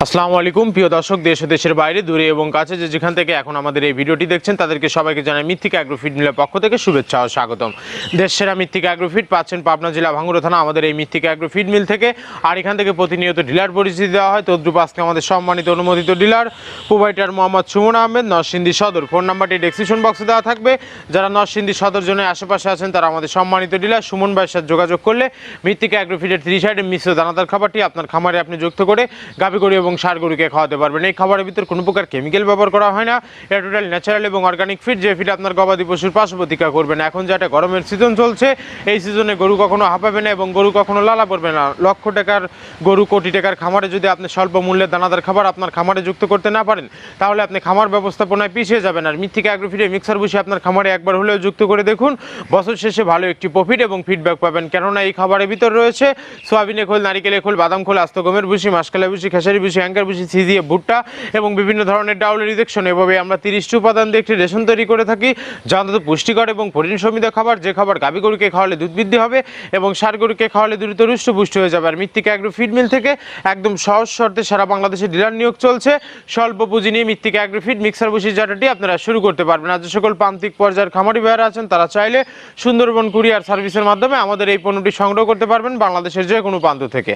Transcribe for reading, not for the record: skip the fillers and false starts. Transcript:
আসসালামু আলাইকুম প্রিয় দর্শক, দেশ ও দেশের বাইরে দূরে এবং কাছে যেখান থেকে এখন আমাদের এই ভিডিওটি দেখছেন তাদেরকে সবাইকে জানাই মৃত্তিকা অ্যাগ্রোফিড মিলের পক্ষ থেকে শুভেচ্ছা ও স্বাগতম। দেশ সেরা মৃত্তিকা অ্যাগ্রোফিড পাচ্ছেন পাবনা জেলা ভাঙ্গুড়া থানা আমাদের এই মৃত্তিকা অ্যাগ্রোফিড মিল থেকে। আর এখান থেকে প্রতিনিয়ত ডিলার পরিচিতি দেওয়া হয়। তদ্রুপ আজকে আমাদের সম্মানিত অনুমোদিত ডিলার প্রোভাইডার মোহাম্মদ সুমন আহমেদ, নরসিংদী সদর। ফোন নাম্বারটি ডেসক্রিপশন বক্সে দেওয়া থাকবে। যারা নরসিংদী সদর জনের আশেপাশে আছেন তারা আমাদের সম্মানিত ডিলার সুমন ভাইয়ের সাথে যোগাযোগ করলে মৃত্তিকা অ্যাগ্রোফিডের 30 সাইডে মিশ্র দানাদার খাবারটি আপনার খামারে আপনি যুক্ত করে গাভী গরু এবং ষাঁড় গরুকে খাওয়াতে পারবেন। এই খাবারের ভিতর কোনো প্রকার কেমিক্যাল ব্যবহার করা হয় না। এটা টোটাল ন্যাচারাল এবং অর্গানিক ফিড, যে ফিড আপনার গবাদি পশুর পার্শ্ব প্রতিক্রিয়া করবে না। এখন যেটা গরমের সিজন চলছে, এই সিজনে গরু কখনো হাঁপাবে না এবং গরু কখনো লালা পড়বে না। লক্ষ টাকার গরু, কোটি টাকার খামারে যদি আপনি স্বল্প মূল্যের দানাদার খাবার আপনার খামারে যুক্ত করতে না পারেন, তাহলে আপনি খামার ব্যবস্থাপনায় পিছিয়ে যাবেন। আর মৃত্তিকা অ্যাগ্রোফিডে মিক্সার বসে আপনার খামারে একবার হলেও যুক্ত করে দেখুন, বছর শেষে ভালো একটি প্রফিট এবং ফিডব্যাক পাবেন। কেননা এই খাবারের ভিতর রয়েছে সোয়াবিনের খোল, নারিকেলের খোল, বাদাম খোল, আস্ত গমের ভুসি, মাসকালাই ভুসি, খেসারি ভুসি, অ্যাঙ্কার ভুসি, সিজিয়ে ভুট্টা এবং বিভিন্ন ধরনের ডাউলের রিজেকশন। এভাবে আমরা 30টি উপাদান দিয়ে একটি রেশন তৈরি করে থাকি, যা অন্তত পুষ্টিকর এবং প্রোটিন সমৃদ্ধ খাবার। যে খাবার গাভী গরুকে খাওয়ালে দুধ বৃদ্ধি হবে এবং ষাঁড় গরুকে খাওয়ালে দ্রুত হৃষ্টপুষ্টি হয়ে যাবে। আর মৃত্তিকা অ্যাগ্রো ফিড মিল থেকে একদম সহজ শর্তে সারা বাংলাদেশে ডিলার নিয়োগ চলছে। স্বল্প পুঁজি নিয়ে মৃত্তিকা অ্যাগ্রো ফিড মিক্সার ভুসি জাটাটি আপনারা শুরু করতে পারবেন। আর যে সকল প্রান্তিক পর্যায়ের খামারি ভাইয়েরা আছেন তারা চাইলে সুন্দরবন কুরিয়ার সার্ভিসের মাধ্যমে আমাদের এই পণ্যটি সংগ্রহ করতে পারবেন বাংলাদেশের যে কোনো প্রান্ত থেকে।